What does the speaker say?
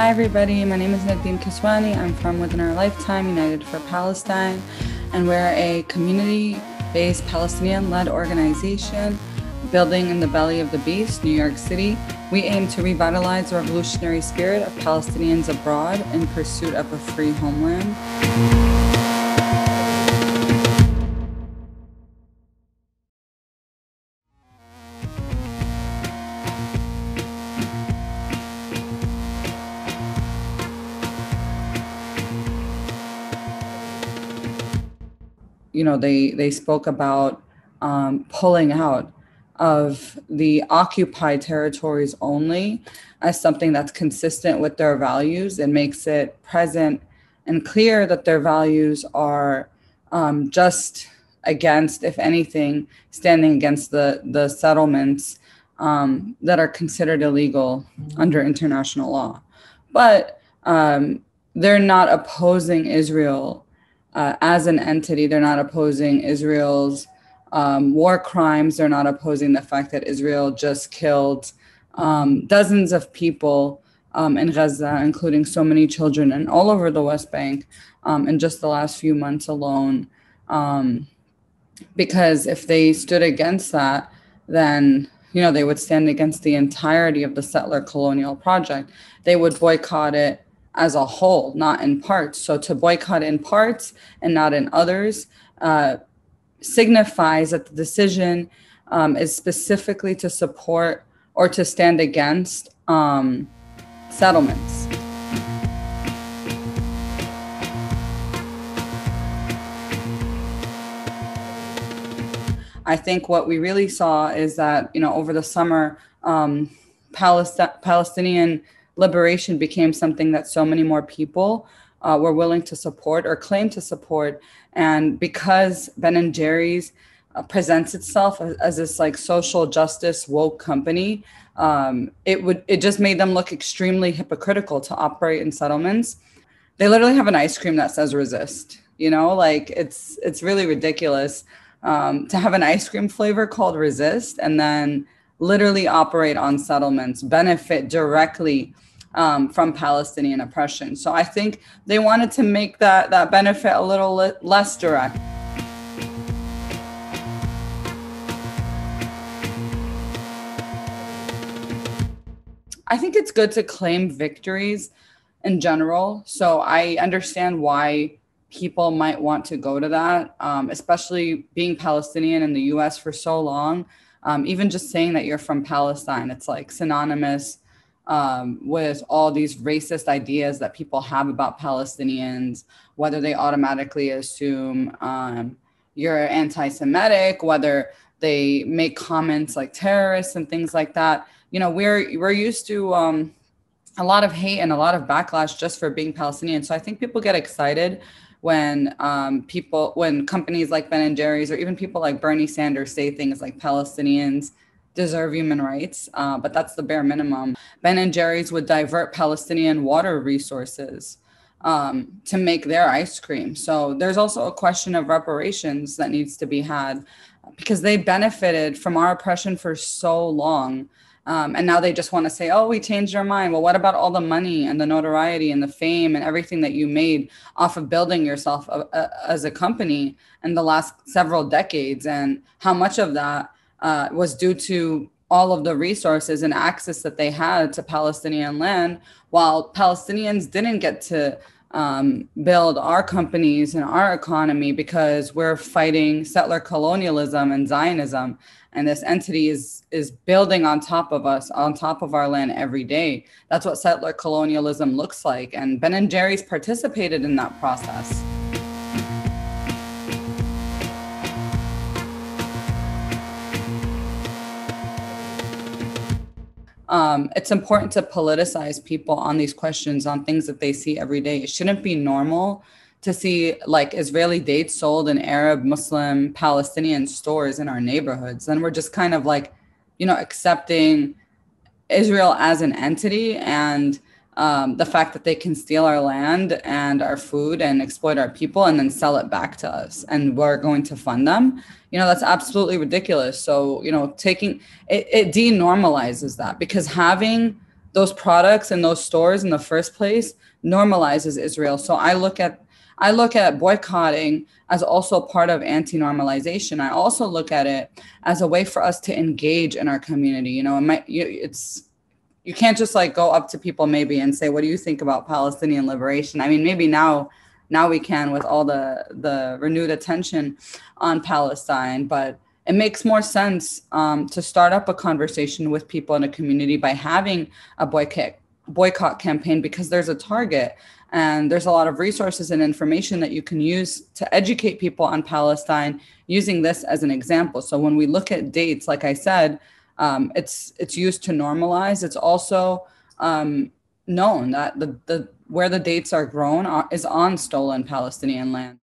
Hi everybody, my name is Nadine Kiswani. I'm from Within Our Lifetime, United for Palestine, and we're a community-based Palestinian-led organization building in the belly of the beast, New York City. We aim to revitalize the revolutionary spirit of Palestinians abroad in pursuit of a free homeland. They spoke about pulling out of the occupied territories only as something that's consistent with their values and makes it present and clear that their values are just against, if anything, standing against the settlements that are considered illegal under international law. But they're not opposing Israel as an entity. They're not opposing Israel's war crimes. They're not opposing the fact that Israel just killed dozens of people in Gaza, including so many children, and all over the West Bank in just the last few months alone. Because if they stood against that, then they would stand against the entirety of the settler colonial project. They would boycott it as a whole, not in parts. So to boycott in parts and not in others signifies that the decision is specifically to support or to stand against settlements. I think what we really saw is that, over the summer, Palestinian liberation became something that so many more people were willing to support or claim to support. And because Ben & Jerry's presents itself as this like social justice woke company, it just made them look extremely hypocritical to operate in settlements. They literally have an ice cream that says resist, it's really ridiculous to have an ice cream flavor called resist and then literally operate on settlements, benefit directly from Palestinian oppression. So I think they wanted to make that benefit a little less direct. I think it's good to claim victories in general. So I understand why people might want to go to that, especially being Palestinian in the US for so long. Even just saying that you're from Palestine, it's like synonymous with all these racist ideas that people have about Palestinians, whether they automatically assume you're anti-Semitic, whether they make comments like terrorists and things like that. We're used to a lot of hate and a lot of backlash just for being Palestinian. So I think people get excited when companies like Ben & Jerry's or even people like Bernie Sanders say things like Palestinians deserve human rights, but that's the bare minimum. Ben & Jerry's would divert Palestinian water resources to make their ice cream. So there's also a question of reparations that needs to be had because they benefited from our oppression for so long. And now they just want to say, oh, we changed our mind. Well, what about all the money and the notoriety and the fame and everything that you made off of building yourself as a company in the last several decades? And how much of that was due to all of the resources and access that they had to Palestinian land, while Palestinians didn't get to build our companies and our economy because we're fighting settler colonialism and Zionism. And this entity is building on top of us, on top of our land every day. That's what settler colonialism looks like. And Ben & Jerry's participated in that process. It's important to politicize people on these questions, on things that they see every day. It shouldn't be normal to see like Israeli dates sold in Arab, Muslim, Palestinian stores in our neighborhoods. And we're just kind of like, accepting Israel as an entity and the fact that they can steal our land and our food and exploit our people and then sell it back to us and we're going to fund them. That's absolutely ridiculous. So, taking it denormalizes that because having those products and those stores in the first place normalizes Israel. So I look at boycotting as also part of anti-normalization. I also look at it as a way for us to engage in our community. You can't just like go up to people maybe and say, what do you think about Palestinian liberation? I mean, maybe now we can with all the renewed attention on Palestine, but it makes more sense to start up a conversation with people in a community by having a boycott campaign, because there's a target and there's a lot of resources and information that you can use to educate people on Palestine, using this as an example. So when we look at dates, like I said, it's used to normalize. It's also known that the where the dates are grown is on stolen Palestinian land.